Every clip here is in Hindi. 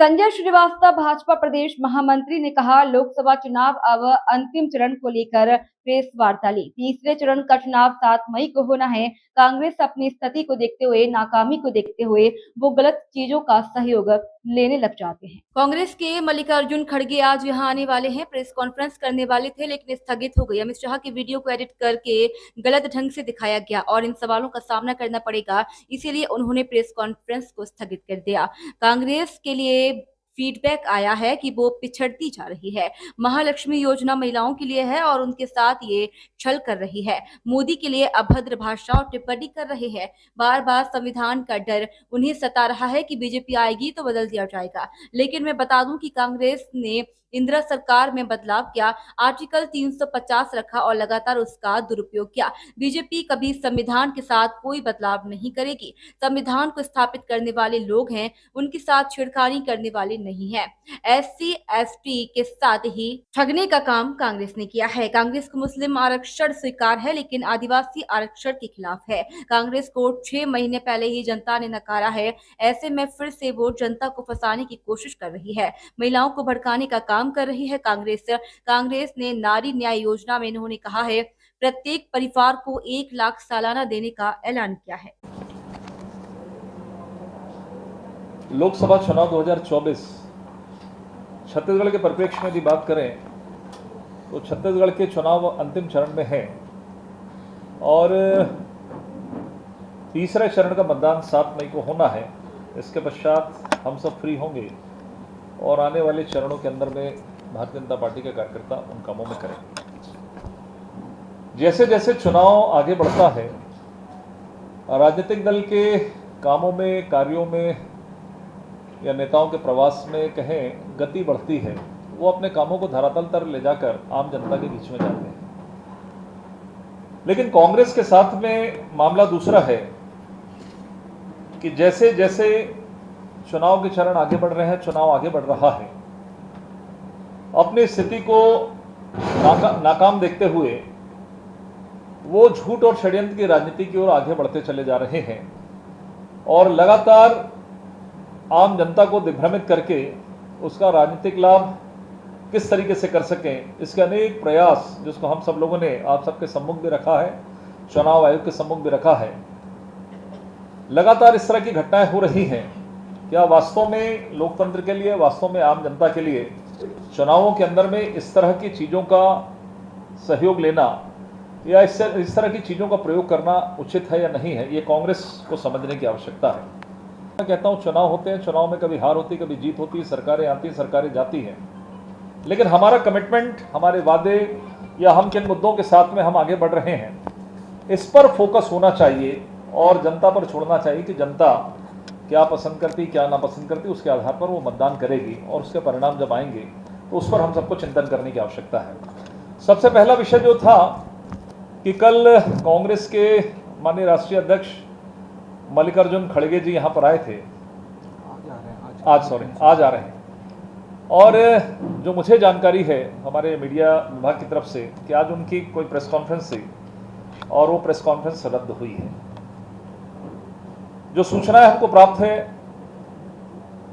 संजय श्रीवास्तव भाजपा प्रदेश महामंत्री ने कहा, लोकसभा चुनाव अब अंतिम चरण को लेकर प्रेस वार्ता ली। तीसरे चरण का चुनाव 7 मई को होना है। कांग्रेस अपनी स्थिति को देखते हुए, नाकामी को देखते हुए वो गलत चीजों का सहयोग लेने लग जाते हैं। कांग्रेस के मल्लिकार्जुन खड़गे आज यहाँ आने वाले हैं। प्रेस कॉन्फ्रेंस करने वाले थे, लेकिन स्थगित हो गई। अमित शाह की वीडियो को एडिट करके गलत ढंग से दिखाया गया और इन सवालों का सामना करना पड़ेगा, इसीलिए उन्होंने प्रेस कॉन्फ्रेंस को स्थगित कर दिया। कांग्रेस के लिए फीडबैक आया है कि वो पिछड़ती जा रही है। महालक्ष्मी योजना महिलाओं के लिए है और उनके साथ ये छल कर रही है। मोदी के लिए अभद्र भाषा और टिप्पणी कर रहे हैं। बार बार संविधान का डर उन्हें सता रहा है कि बीजेपी आएगी तो बदल दिया जाएगा। लेकिन मैं बता दूं कि कांग्रेस ने इंदिरा सरकार में बदलाव किया, आर्टिकल 350 रखा और लगातार उसका दुरुपयोग किया। बीजेपी कभी संविधान के साथ कोई बदलाव नहीं करेगी। संविधान को स्थापित करने वाले लोग हैं, उनके साथ छेड़खानी करने वाले नहीं है। SC ST के साथ ही ठगने का काम कांग्रेस ने किया है। कांग्रेस को मुस्लिम आरक्षण स्वीकार है, लेकिन आदिवासी आरक्षण के खिलाफ है। कांग्रेस को 6 महीने पहले ही जनता ने नकारा है। ऐसे में फिर से वो जनता को फंसाने की कोशिश कर रही है, महिलाओं को भड़काने का काम कर रही है। कांग्रेस ने नारी न्याय योजना में इन्होंने कहा है, प्रत्येक परिवार को 1 लाख सालाना देने का ऐलान किया है। लोकसभा चुनाव 2024 छत्तीसगढ़ के परिप्रेक्ष्य में यदि बात करें तो छत्तीसगढ़ के चुनाव अंतिम चरण में है और तीसरे चरण का मतदान 7 मई को होना है। इसके पश्चात हम सब फ्री होंगे और आने वाले चरणों के अंदर में भारतीय जनता पार्टी के कार्यकर्ता उन कामों में करेंगे। जैसे जैसे चुनाव आगे बढ़ता है, राजनीतिक दल के कामों में, कार्यों में या नेताओं के प्रवास में कहें गति बढ़ती है, वो अपने कामों को धरातल पर ले जाकर आम जनता के बीच में जाते हैं। लेकिन कांग्रेस के साथ में मामला दूसरा है कि जैसे जैसे चुनाव के चरण आगे बढ़ रहे हैं, चुनाव आगे बढ़ रहा है, अपनी स्थिति को नाकाम देखते हुए वो झूठ और षड्यंत्र की राजनीति की ओर आगे बढ़ते चले जा रहे हैं और लगातार आम जनता को दिग्भ्रमित करके उसका राजनीतिक लाभ किस तरीके से कर सकें, इसके अनेक प्रयास जिसको हम सब लोगों ने आप सबके सम्मुख भी रखा है, चुनाव आयोग के सम्मुख भी रखा है। लगातार इस तरह की घटनाएं हो रही हैं। क्या वास्तव में लोकतंत्र के लिए, वास्तव में आम जनता के लिए चुनावों के अंदर में इस तरह की चीज़ों का सहयोग लेना या इस तरह की चीज़ों का प्रयोग करना उचित है या नहीं है, ये कांग्रेस को समझने की आवश्यकता है। मैं कहता हूँ चुनाव होते हैं, चुनाव में कभी हार होती, कभी जीत होती है, सरकारें आती, सरकारें जाती हैं, लेकिन हमारा कमिटमेंट, हमारे वादे या हम किन मुद्दों के साथ में हम आगे बढ़ रहे हैं, इस पर फोकस होना चाहिए और जनता पर छोड़ना चाहिए कि जनता क्या पसंद करती, क्या नापसंद करती, उसके आधार पर वो मतदान करेगी और उसके परिणाम जब आएंगे तो उस पर हम सबको चिंतन करने की आवश्यकता है। सबसे पहला विषय जो था कि कल कांग्रेस के माननीय राष्ट्रीय अध्यक्ष मल्लिकार्जुन खड़गे जी यहाँ पर आए थे, आज आ रहे हैं और जो मुझे जानकारी है हमारे मीडिया विभाग की तरफ से कि आज उनकी कोई प्रेस कॉन्फ्रेंस थी और वो प्रेस कॉन्फ्रेंस रद्द हुई है। जो सूचनाएं हमको प्राप्त है,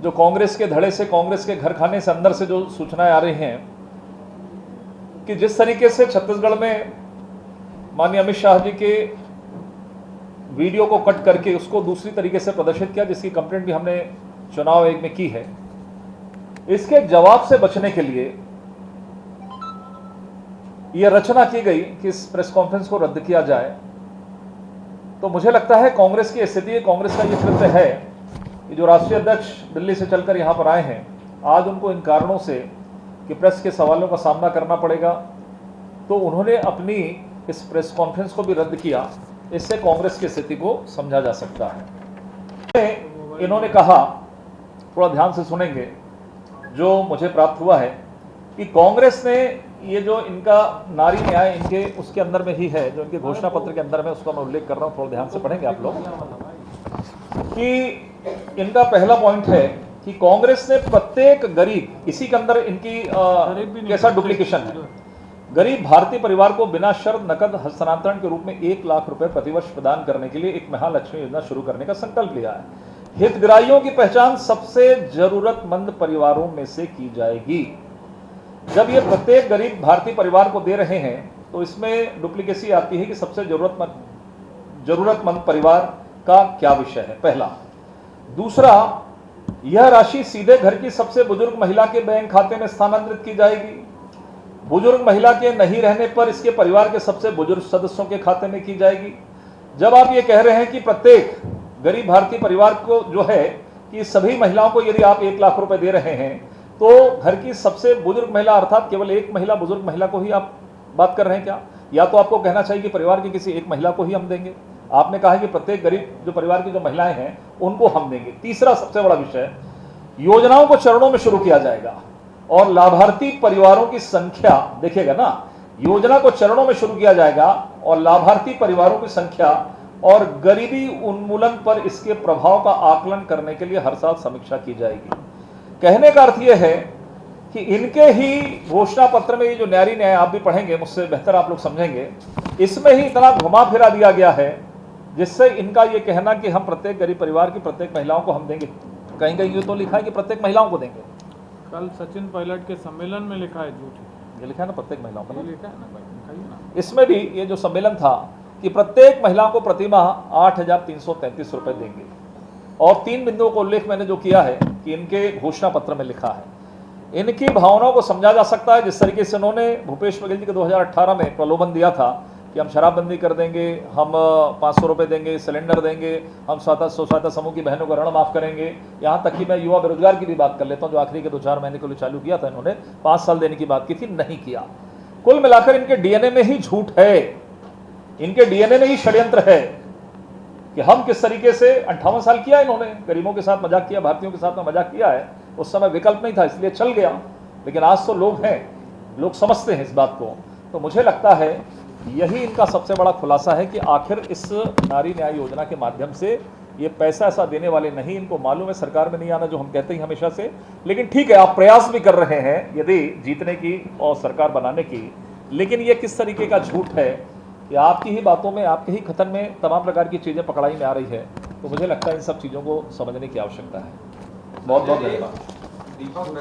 जो कांग्रेस के धड़े से, कांग्रेस के घर खाने से अंदर से जो सूचनाएं आ रही हैं कि जिस तरीके से छत्तीसगढ़ में माननीय अमित शाह जी के वीडियो को कट करके उसको दूसरी तरीके से प्रदर्शित किया, जिसकी कंप्लेंट भी हमने चुनाव आयोग में की है, इसके जवाब से बचने के लिए यह रचना की गई कि इस प्रेस कॉन्फ्रेंस को रद्द किया जाए। तो मुझे लगता है कांग्रेस की स्थिति, कांग्रेस का यह कृत्य है कि जो राष्ट्रीय अध्यक्ष दिल्ली से चलकर यहां पर आए हैं, आज उनको इन कारणों से कि प्रेस के सवालों का सामना करना पड़ेगा, तो उन्होंने अपनी इस प्रेस कॉन्फ्रेंस को भी रद्द किया। इससे कांग्रेस की स्थिति को समझा जा सकता है। इन्होंने कहा, थोड़ा ध्यान से सुनेंगे, जो मुझे प्राप्त हुआ है कि कांग्रेस ने ये जो इनका नारी न्याय इनके उसके अंदर में ही है, जो इनके घोषणा पत्र के अंदर में, उसका मैं उल्लेख कर रहा हूँ, थोड़ा ध्यान से पढ़ेंगे आप लोग, कि इनका पहला पॉइंट है कि कांग्रेस ने प्रत्येक गरीब, इसी के अंदर इनकी कैसा डुप्लीकेशन है, गरीब भारतीय परिवार को बिना शर्त नकद हस्तांतरण के रूप में 1 लाख रुपए प्रतिवर्ष प्रदान करने के लिए एक महालक्ष्मी योजना शुरू करने का संकल्प लिया है। हितग्राहियों की पहचान सबसे जरूरतमंद परिवारों में से की जाएगी। जब ये प्रत्येक गरीब भारतीय परिवार को दे रहे हैं तो इसमें डुप्लीकेसी आती है कि सबसे जरूरतमंद परिवार का क्या विषय है, पहला। दूसरा, यह राशि सीधे घर की सबसे बुजुर्ग महिला के बैंक खाते में स्थानांतरित की जाएगी। बुजुर्ग महिला के नहीं रहने पर इसके परिवार के सबसे बुजुर्ग सदस्यों के खाते में की जाएगी। जब आप ये कह रहे हैं कि प्रत्येक गरीब भारतीय परिवार को जो है कि सभी महिलाओं को यदि आप 1 लाख रुपए दे रहे हैं तो घर की सबसे बुजुर्ग महिला अर्थात केवल एक महिला बुजुर्ग महिला को ही आप बात कर रहे हैं क्या? या तो आपको कहना चाहिए कि परिवार की किसी एक महिला को ही हम देंगे। आपने कहा है कि प्रत्येक गरीब जो परिवार की जो महिलाएं हैं उनको हम देंगे। तीसरा सबसे बड़ा विषय, योजनाओं को चरणों में शुरू किया जाएगा और लाभार्थी परिवारों की संख्या देखिएगा ना, योजना को चरणों में शुरू किया जाएगा और लाभार्थी परिवारों की संख्या और गरीबी उन्मूलन पर इसके प्रभाव का आकलन करने के लिए हर साल समीक्षा की जाएगी। कहने का अर्थ यह है कि इनके ही घोषणा पत्र में ये जो न्यारी न्याय, आप भी पढ़ेंगे मुझसे बेहतर आप लोग समझेंगे, इसमें ही इतना घुमा फिरा दिया गया है जिससे इनका ये कहना कि हम प्रत्येक गरीब परिवार की प्रत्येक महिलाओं को हम देंगे, कहीं कहीं ये तो लिखा है कि प्रत्येक महिलाओं को देंगे। कल सचिन पायलट के सम्मेलन में लिखा है झूठ, ये लिखा है ना प्रत्येक महिलाओं को, लिखा है ना भाई, दिखाइए ना। इसमें भी ये जो सम्मेलन था कि प्रत्येक महिला को प्रतिमाह 8,333 रुपए देंगे और 3 बिंदुओं को उल्लेख मैंने जो किया है कि इनके घोषणा पत्र में लिखा है। इनकी भावनाओं को समझा जा सकता है जिस तरीके से उन्होंने भूपेश बघेल जी को 2018 में प्रलोभन दिया था कि हम शराबबंदी कर देंगे, हम 500 रुपये देंगे, सिलेंडर देंगे, हम स्वसहायता समूह की बहनों को ऋण माफ करेंगे। यहाँ तक कि मैं युवा बेरोजगार की भी बात कर लेता हूँ जो आखिरी के 2-4 महीने के लिए चालू किया था, इन्होंने 5 साल देने की बात की थी, नहीं किया। कुल मिलाकर इनके डीएनए में ही झूठ है, इनके डीएनए में ही षड्यंत्र है कि हम किस तरीके से 58 साल किया इन्होंने, गरीबों के साथ मजाक किया, भारतीयों के साथ में मजाक किया है। उस समय विकल्प नहीं था इसलिए चल गया, लेकिन आज तो लोग हैं, लोग समझते हैं इस बात को। तो मुझे लगता है यही इनका सबसे बड़ा खुलासा है कि आखिर इस नारी न्याय योजना के माध्यम से ये पैसा ऐसा देने वाले नहीं, इनको मालूम है सरकार में नहीं आना जो हम कहते हैं हमेशा से। लेकिन ठीक है, आप प्रयास भी कर रहे हैं यदि जीतने की और सरकार बनाने की, लेकिन ये किस तरीके का झूठ है कि आपकी ही बातों में, आपके ही कथन में तमाम प्रकार की चीज़ें पकड़ाई में आ रही है। तो मुझे लगता है इन सब चीज़ों को समझने की आवश्यकता है। बहुत बहुत धन्यवाद।